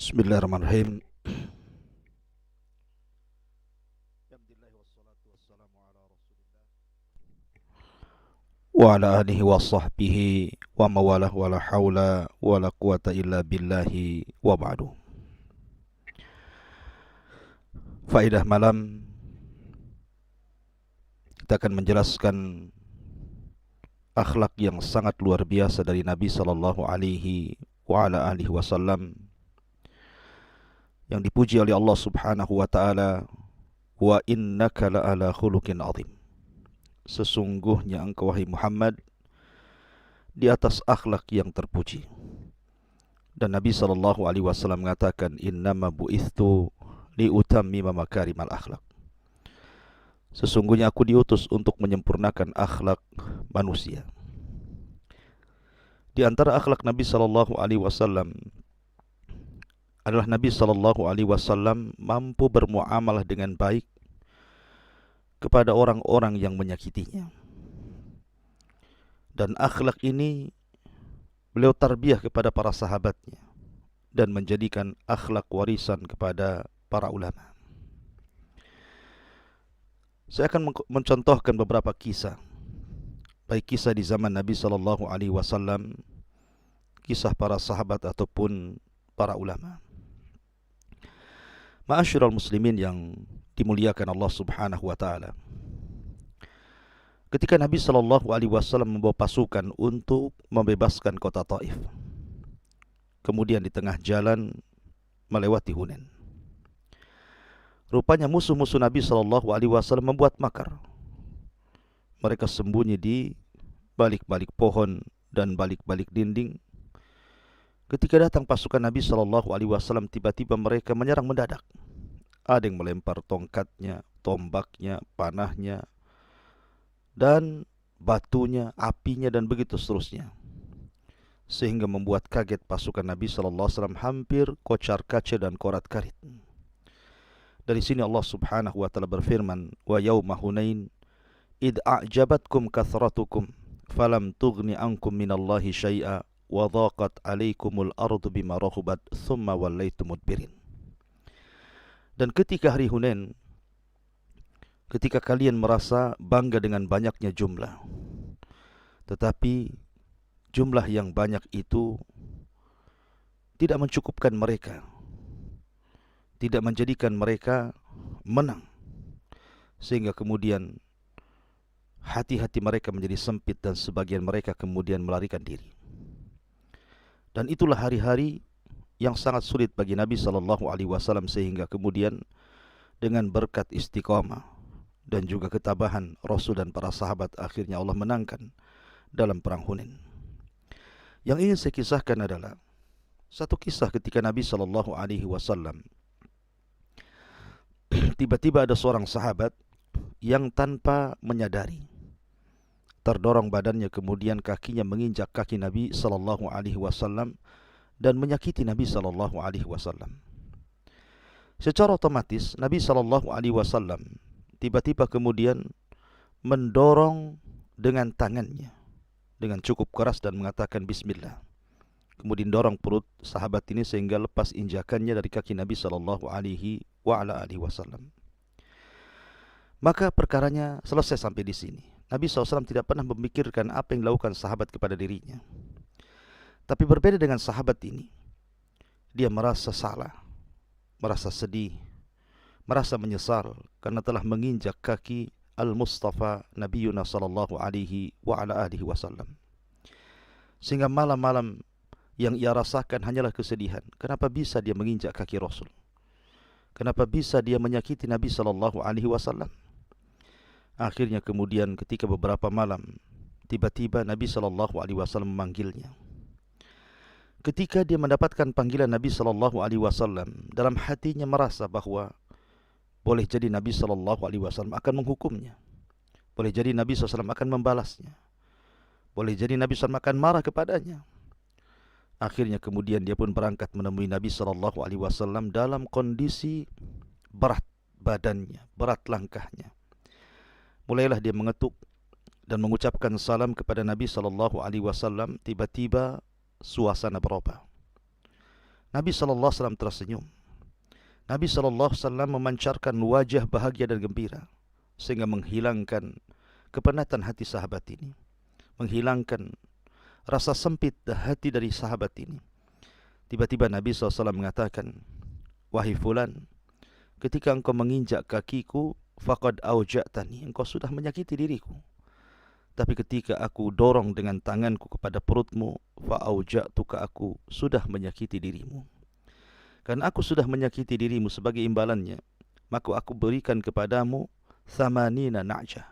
Bismillahirrahmanirrahim. Wa ala alihi wa sahbihi wa mawalah wa la hawla wa la quwata illa billahi wa ba'du. Faedah malam, kita akan menjelaskan akhlak yang sangat luar biasa dari Nabi sallallahu alaihi wa ala alihi wasallam yang dipuji oleh Allah Subhanahu wa taala, wa innaka la ala khuluqin azim. Sesungguhnya engkau wahai Muhammad di atas akhlak yang terpuji. Dan Nabi sallallahu alaihi wasallam mengatakan, innama bu'ithtu liutammima makarimal akhlak. Sesungguhnya aku diutus untuk menyempurnakan akhlak manusia. Di antara akhlak Nabi sallallahu alaihi wasallam adalah Nabi sallallahu alaihi wasallam mampu bermuamalah dengan baik kepada orang-orang yang menyakitinya. Dan akhlak ini beliau tarbiyah kepada para sahabatnya dan menjadikan akhlak warisan kepada para ulama. Saya akan mencontohkan beberapa kisah, baik kisah di zaman Nabi sallallahu alaihi wasallam, kisah para sahabat ataupun para ulama. Ma'asyiral muslimin yang dimuliakan Allah Subhanahu wa taala. Ketika Nabi sallallahu alaihi wasallam membawa pasukan untuk membebaskan kota Taif, kemudian di tengah jalan melewati Hunain, rupanya musuh-musuh Nabi sallallahu alaihi wasallam membuat makar. Mereka sembunyi di balik-balik pohon dan balik-balik dinding. Ketika datang pasukan Nabi sallallahu alaihi wasallam, tiba-tiba mereka menyerang mendadak. Ada yang melempar tongkatnya, tombaknya, panahnya, dan batunya, apinya, dan begitu seterusnya, sehingga membuat kaget pasukan Nabi sallallahu alaihi wasallam, hampir kocar-kacir dan korat-karit. Dari sini Allah Subhanahu wa taala berfirman, wa yauma Hunain id a'jabatkum kathratukum falam tughni ankum minallahi syai'a wa dhaqat 'alaikumul ardu bima rahubat thumma wallaitum mudbirin. Dan ketika hari Hunain, ketika kalian merasa bangga dengan banyaknya jumlah, tetapi jumlah yang banyak itu tidak mencukupkan mereka, tidak menjadikan mereka menang, sehingga kemudian hati-hati mereka menjadi sempit dan sebagian mereka kemudian melarikan diri. Dan itulah hari-hari yang sangat sulit bagi Nabi sallallahu alaihi wasallam, sehingga kemudian dengan berkat istiqamah dan juga ketabahan Rasul dan para sahabat, akhirnya Allah menangkan dalam perang Hunain. Yang ingin saya kisahkan adalah satu kisah ketika Nabi sallallahu alaihi wasallam tiba-tiba ada seorang sahabat yang tanpa menyadari terdorong badannya, kemudian kakinya menginjak kaki Nabi sallallahu alaihi wasallam dan menyakiti Nabi sallallahu alaihi wasallam. Secara otomatis Nabi sallallahu alaihi wasallam tiba-tiba kemudian mendorong dengan tangannya dengan cukup keras dan mengatakan bismillah. Kemudian dorong perut sahabat ini sehingga lepas injakannya dari kaki Nabi sallallahu alaihi wasallam. Maka perkaranya selesai sampai di sini. Nabi SAW tidak pernah memikirkan apa yang dilakukan sahabat kepada dirinya. Tapi berbeda dengan sahabat ini, dia merasa salah, merasa sedih, merasa menyesal karena telah menginjak kaki Al-Mustafa Nabiyuna sallallahu alaihi wasallam. Sehingga malam-malam yang ia rasakan hanyalah kesedihan. Kenapa bisa dia menginjak kaki Rasul? Kenapa bisa dia menyakiti Nabi sallallahu alaihi wasallam? Akhirnya kemudian ketika beberapa malam, tiba-tiba Nabi sallallahu alaihi wasallam memanggilnya. Ketika dia mendapatkan panggilan Nabi sallallahu alaihi wasallam, dalam hatinya merasa bahwa boleh jadi Nabi sallallahu alaihi wasallam akan menghukumnya. Boleh jadi Nabi sallallahu alaihi wasallam akan membalasnya. Boleh jadi Nabi sallallahu alaihi wasallam akan marah kepadanya. Akhirnya kemudian dia pun berangkat menemui Nabi sallallahu alaihi wasallam dalam kondisi berat badannya, berat langkahnya. Mulailah dia mengetuk dan mengucapkan salam kepada Nabi sallallahu alaihi wasallam. Tiba-tiba suasana berubah. Nabi SAW tersenyum. Nabi SAW memancarkan wajah bahagia dan gembira, sehingga menghilangkan kepenatan hati sahabat ini, menghilangkan rasa sempit hati dari sahabat ini. Tiba-tiba Nabi SAW mengatakan, "Wahai fulan, ketika engkau menginjak kakiku, faqad auja'tani, engkau sudah menyakiti diriku. Tapi ketika aku dorong dengan tanganku kepada perutmu, fa'auja'tuka, aku sudah menyakiti dirimu. Karena aku sudah menyakiti dirimu, sebagai imbalannya, maka aku berikan kepadamu thamanina na'jah,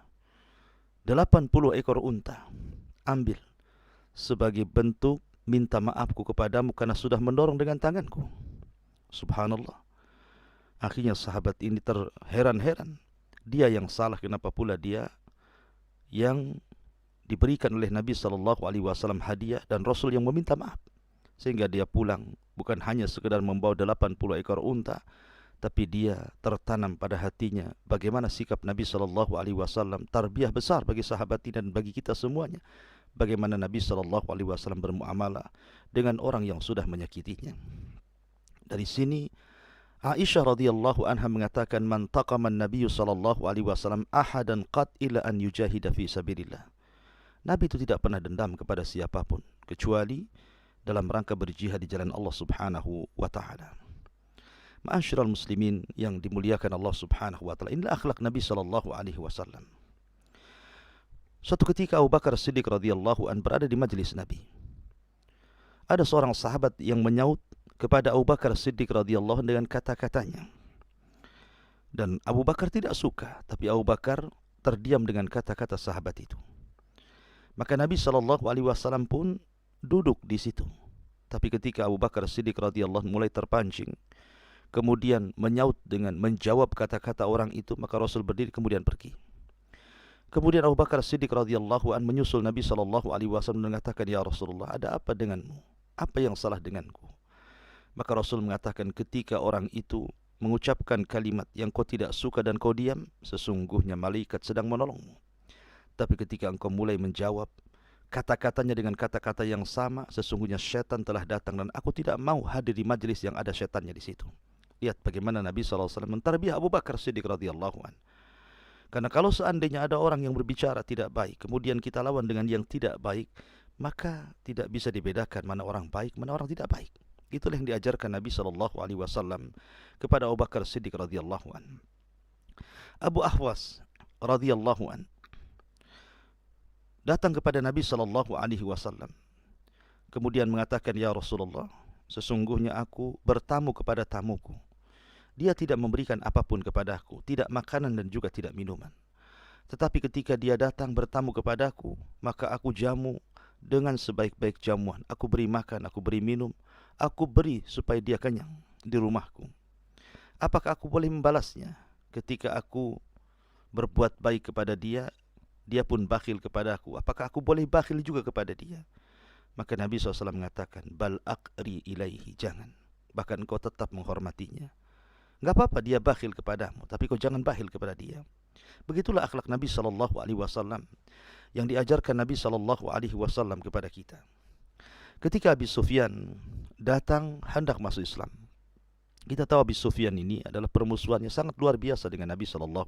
80 ekor unta. Ambil sebagai bentuk minta maafku kepadamu karena sudah mendorong dengan tanganku." Subhanallah. Akhirnya sahabat ini terheran-heran. Dia yang salah, kenapa pula dia yang diberikan oleh Nabi SAW hadiah dan Rasul yang meminta maaf. Sehingga dia pulang bukan hanya sekedar membawa 80 ekor unta, tapi dia tertanam pada hatinya bagaimana sikap Nabi SAW, tarbiyah besar bagi sahabat ini dan bagi kita semuanya. Bagaimana Nabi SAW bermuamalah dengan orang yang sudah menyakitinya. Dari sini Aisyah radhiyallahu anha mengatakan, "Man taqama an-nabiy sallallahu alaihi wasallam ahadan qad ila an yujahida fi sabilillah." Nabi itu tidak pernah dendam kepada siapapun kecuali dalam rangka berjihad di jalan Allah Subhanahu wa taala. Ma'asyiral muslimin yang dimuliakan Allah Subhanahu wa taala, inilah akhlak Nabi sallallahu alaihi wasallam. Suatu ketika Abu Bakar Siddiq radhiyallahu an berada di majelis Nabi. Ada seorang sahabat yang menyaut kepada Abu Bakar Siddiq radhiyallahu an dengan kata-katanya. Dan Abu Bakar tidak suka, tapi Abu Bakar terdiam dengan kata-kata sahabat itu. Maka Nabi SAW pun duduk di situ. Tapi ketika Abu Bakar Siddiq radhiyallahu anhu mulai terpancing, kemudian menyaut dengan menjawab kata-kata orang itu, maka Rasul berdiri kemudian pergi. Kemudian Abu Bakar Siddiq radhiyallahu anhu menyusul Nabi SAW dan mengatakan, "Ya Rasulullah, ada apa denganmu? Apa yang salah denganku?" Maka Rasul mengatakan, "Ketika orang itu mengucapkan kalimat yang kau tidak suka dan kau diam, sesungguhnya malaikat sedang menolongmu. Tapi ketika engkau mulai menjawab kata-katanya dengan kata-kata yang sama, sesungguhnya syaitan telah datang dan aku tidak mau hadir di majlis yang ada syaitannya di situ." Lihat bagaimana Nabi SAW mentarbiyah Abu Bakar Siddiq radhiyallahu an. Karena kalau seandainya ada orang yang berbicara tidak baik, kemudian kita lawan dengan yang tidak baik, maka tidak bisa dibedakan mana orang baik, mana orang tidak baik. Itulah yang diajarkan Nabi SAW kepada Abu Bakar Siddiq radhiyallahu an. Abu Ahwas radhiyallahu an datang kepada Nabi SAW, kemudian mengatakan, "Ya Rasulullah, sesungguhnya aku bertamu kepada tamuku. Dia tidak memberikan apapun kepadaku, tidak makanan dan juga tidak minuman. Tetapi ketika dia datang bertamu kepadaku, maka aku jamu dengan sebaik-baik jamuan. Aku beri makan, aku beri minum, aku beri supaya dia kenyang di rumahku. Apakah aku boleh membalasnya ketika aku berbuat baik kepada dia, dia pun bakhil kepadaku? Apakah aku boleh bakhil juga kepada dia?" Maka Nabi SAW mengatakan, "Bal aqri ilaihi," jangan. Bahkan kau tetap menghormatinya. Enggak apa-apa dia bakhil kepadamu, tapi kau jangan bakhil kepada dia. Begitulah akhlak Nabi SAW yang diajarkan Nabi SAW kepada kita. Ketika Abi Sufyan datang hendak masuk Islam, kita tahu Abi Sufyan ini adalah permusuhannya sangat luar biasa dengan Nabi SAW.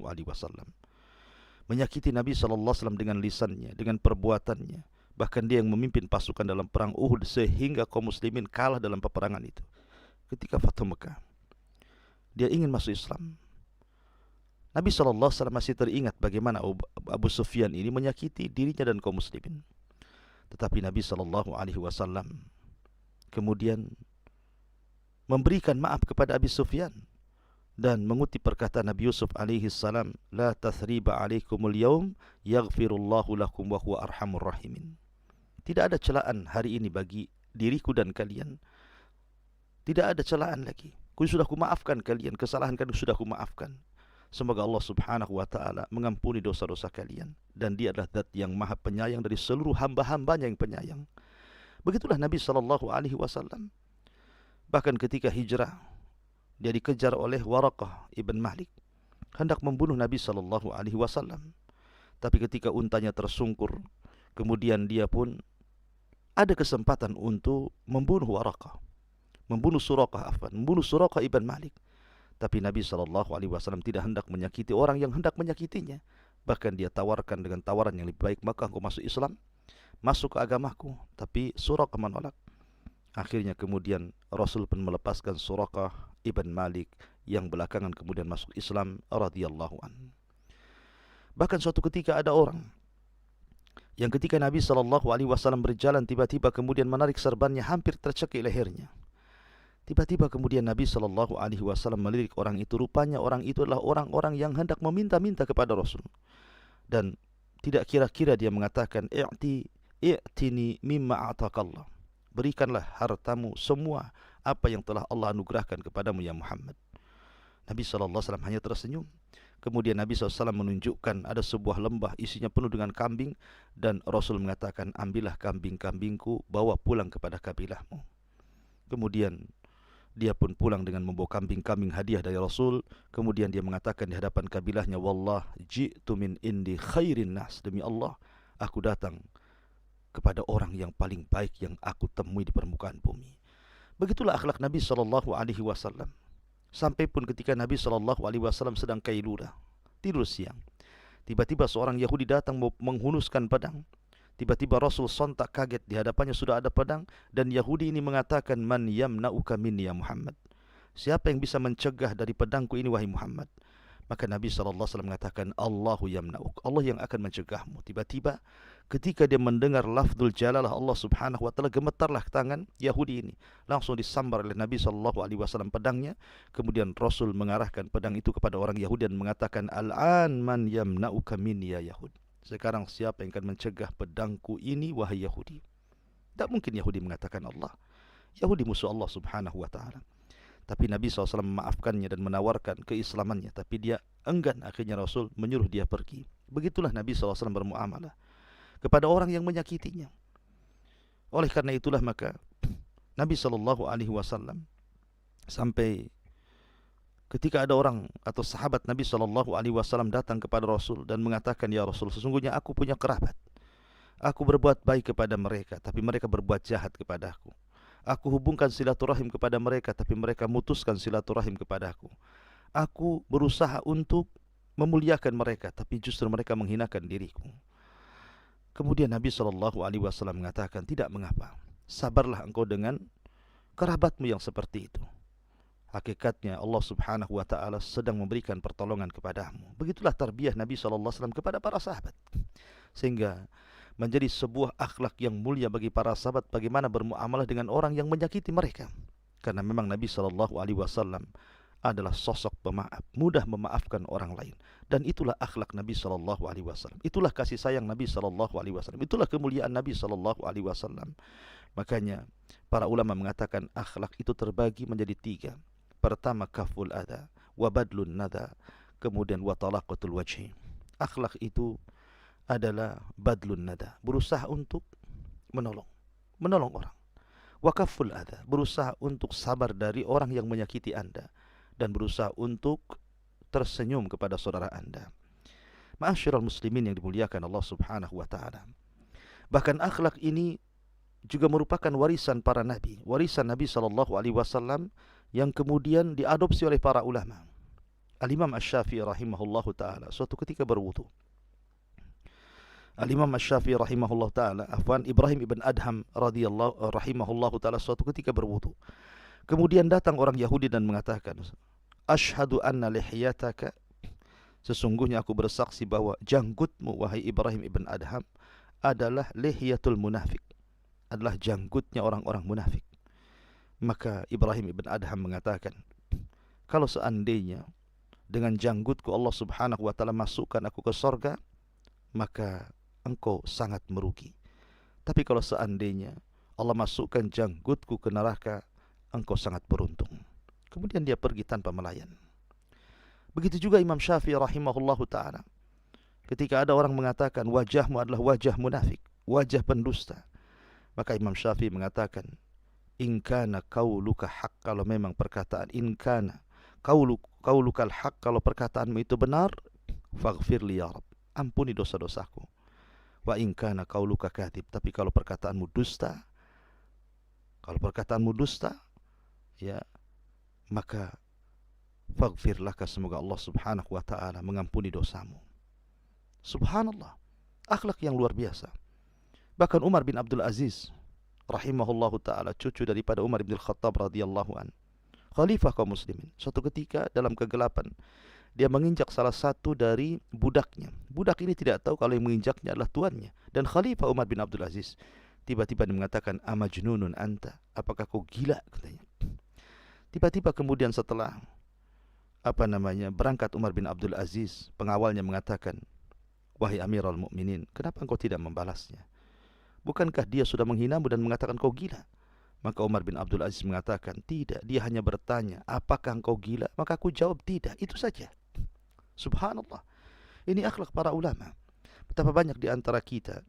Menyakiti Nabi SAW dengan lisannya, dengan perbuatannya. Bahkan dia yang memimpin pasukan dalam perang Uhud sehingga kaum muslimin kalah dalam peperangan itu. Ketika Fathu Mekah, dia ingin masuk Islam. Nabi SAW masih teringat bagaimana Abu Sufyan ini menyakiti dirinya dan kaum muslimin. Tetapi Nabi SAW kemudian memberikan maaf kepada Abi Sufyan dan mengutip perkataan Nabi Yusuf alaihi salam, "La tathriba alaikumul yaum yaghfirullahu lakum wa huwa arhamur rahimin." Tidak ada celaan hari ini bagi diriku dan kalian. Tidak ada celaan lagi. Sudah kumaafkan kalian, kesalahan kalian sudah kumaafkan. Semoga Allah Subhanahu wa taala mengampuni dosa-dosa kalian, dan Dia adalah Zat yang Maha Penyayang dari seluruh hamba-hambanya yang penyayang. Begitulah Nabi SAW. Bahkan ketika hijrah, dia dikejar oleh Waraqah ibn Malik, hendak membunuh Nabi SAW. Tapi ketika untanya tersungkur, kemudian dia pun ada kesempatan untuk membunuh Waraqah, membunuh Suraqah ibn Malik. Tapi Nabi SAW tidak hendak menyakiti orang yang hendak menyakitinya. Bahkan dia tawarkan dengan tawaran yang lebih baik, maka engkau masuk Islam, masuk ke agamaku. Tapi Suraqah menolak. Akhirnya kemudian Rasul pun melepaskan Suraqah ibn Malik yang belakangan kemudian masuk Islam radhiyallahu anhu. Bahkan suatu ketika ada orang yang ketika Nabi SAW berjalan tiba-tiba kemudian menarik serbannya hampir tercekik lehernya. Tiba-tiba kemudian Nabi SAW melirik orang itu. Rupanya orang itu adalah orang-orang yang hendak meminta-minta kepada Rasul. Dan tidak kira-kira dia mengatakan, i'tini mimma a'takallah. Berikanlah hartamu semua apa yang telah Allah anugerahkan kepadamu ya Muhammad. Nabi SAW hanya tersenyum. Kemudian Nabi SAW menunjukkan ada sebuah lembah isinya penuh dengan kambing. Dan Rasul mengatakan, ambillah kambing-kambingku, bawa pulang kepada kabilahmu. Kemudian dia pun pulang dengan membawa kambing-kambing hadiah dari Rasul. Kemudian dia mengatakan di hadapan kabilahnya, Wallah ji'tu min indi khairin nas. Demi Allah, aku datang kepada orang yang paling baik yang aku temui di permukaan bumi. Begitulah akhlak Nabi SAW. Sampai pun ketika Nabi SAW sedang kailula, tidur siang, tiba-tiba seorang Yahudi datang menghunuskan pedang. Tiba-tiba Rasul sontak kaget, di hadapannya sudah ada pedang. Dan Yahudi ini mengatakan, Man yamna'uka minni ya Muhammad. Siapa yang bisa mencegah dari pedangku ini wahai Muhammad? Maka Nabi SAW mengatakan, Allahu yamna'uk, Allah yang akan mencegahmu. Tiba-tiba ketika dia mendengar lafzul jalalah Allah Subhanahu wa taala, gemetarlah tangan Yahudi ini. Langsung disambar oleh Nabi SAW pedangnya. Kemudian Rasul mengarahkan pedang itu kepada orang Yahudi dan mengatakan, Al-an man yamna'uka minni ya Yahud. Sekarang siapa yang akan mencegah pedangku ini wahai Yahudi? Tak mungkin Yahudi mengatakan Allah. Yahudi musuh Allah Subhanahu wa taala. Tapi Nabi SAW memaafkannya dan menawarkan keislamannya. Tapi dia enggan. Akhirnya Rasul menyuruh dia pergi. Begitulah Nabi SAW bermuamalah kepada orang yang menyakitinya. Oleh karena itulah maka Nabi SAW sampai ketika ada orang atau sahabat Nabi SAW datang kepada Rasul dan mengatakan, Ya Rasul, sesungguhnya aku punya kerabat. Aku berbuat baik kepada mereka, tapi mereka berbuat jahat kepadaku. Aku hubungkan silaturahim kepada mereka, tapi mereka mutuskan silaturahim kepadaku. Aku berusaha untuk memuliakan mereka, tapi justru mereka menghinakan diriku. Kemudian Nabi SAW mengatakan, tidak mengapa, sabarlah engkau dengan kerabatmu yang seperti itu. Hakikatnya Allah Subhanahu wa taala sedang memberikan pertolongan kepadamu. Begitulah tarbiyah Nabi SAW kepada para sahabat. Sehingga menjadi sebuah akhlak yang mulia bagi para sahabat bagaimana bermuamalah dengan orang yang menyakiti mereka. Karena memang Nabi SAW adalah sosok pemaaf, mudah memaafkan orang lain. Dan itulah akhlak Nabi SAW. Itulah kasih sayang Nabi SAW. Itulah kemuliaan Nabi SAW. Makanya para ulama mengatakan akhlak itu terbagi menjadi tiga. Pertama, kaful adha, wabadlun nada, kemudian watalaqatul wajhi. Akhlak itu adalah badlun nada, berusaha untuk menolong orang. Wakaful adha, berusaha untuk sabar dari orang yang menyakiti anda dan berusaha untuk tersenyum kepada saudara anda. Ma'asyiral muslimin yang dimuliakan Allah Subhanahu wa taala. Bahkan akhlak ini juga merupakan warisan para nabi, warisan Nabi SAW yang kemudian diadopsi oleh para ulama. Al-Imam Asy-Syafi'i rahimahullahu taala suatu ketika berwudu. Al-Imam Asy-Syafi'i rahimahullahu taala, Ibrahim ibn Adham radhiyallahu rahimahullahu taala suatu ketika berwudu. Kemudian datang orang Yahudi dan mengatakan, Asyhadu anna lihiyataka, sesungguhnya aku bersaksi bahwa janggutmu wahai Ibrahim ibn Adham adalah lihiyatul munafik, adalah janggutnya orang-orang munafik. Maka Ibrahim ibn Adham mengatakan, kalau seandainya dengan janggutku Allah Subhanahu wa taala masukkan aku ke sorga, maka engkau sangat merugi. Tapi kalau seandainya Allah masukkan janggutku ke neraka, engkau sangat beruntung. Kemudian dia pergi tanpa melayan. Begitu juga Imam Syafi'i rahimahullahu taala. Ketika ada orang mengatakan wajahmu adalah wajah munafik, wajah pendusta, maka Imam Syafi'i mengatakan, in kana qauluka haq, kalau memang perkataan in kana qaulukal haq, kalau perkataanmu itu benar, faghfir li ya Rabb, ampuni dosa-dosaku. Wa in kana qauluka kadhib, tapi kalau perkataanmu dusta, ya, maka faghfir laka, semoga Allah Subhanahu wa taala mengampuni dosamu. Subhanallah, akhlak yang luar biasa. Bahkan Umar bin Abdul Aziz rahimahullahu taala, cucu daripada Umar bin Khattab radhiyallahu an, khalifah kaum muslimin, suatu ketika dalam kegelapan dia menginjak salah satu dari budaknya. Budak ini tidak tahu kalau yang menginjaknya adalah tuannya. Dan Khalifah Umar bin Abdul Aziz tiba-tiba dia mengatakan, amajnunun anta, apakah kau gila, katanya. Tiba-tiba kemudian setelah berangkat Umar bin Abdul Aziz, pengawalnya mengatakan, wahai Amirul Mukminin, kenapa engkau tidak membalasnya? Bukankah dia sudah menghinamu dan mengatakan kau gila? Maka Umar bin Abdul Aziz mengatakan, tidak, dia hanya bertanya, apakah engkau gila? Maka aku jawab tidak, itu saja. Subhanallah. Ini akhlak para ulama. Betapa banyak di antara kita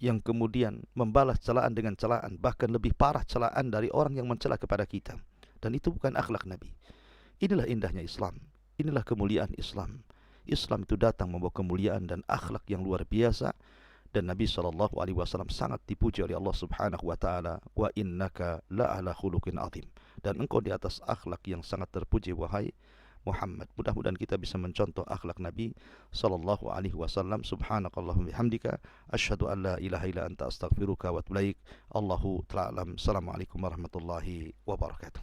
yang kemudian membalas celaan dengan celaan, bahkan lebih parah celaan dari orang yang mencela kepada kita. Dan itu bukan akhlak Nabi. Inilah indahnya Islam. Inilah kemuliaan Islam. Islam itu datang membawa kemuliaan dan akhlak yang luar biasa. Dan Nabi SAW sangat dipuji oleh Allah Subhanahu wa taala, wa innaka la'ala khuluqin azim. Dan engkau di atas akhlak yang sangat terpuji, wahai Muhammad. Mudah-mudahan kita bisa mencontoh akhlak Nabi sallallahu alaihi wasallam. Subhanakallahumma bihamdika asyhadu an la ilaha illa anta astaghfiruka wa atubu ilaik. Allahu ta'ala alam. Assalamualaikum warahmatullahi wabarakatuh.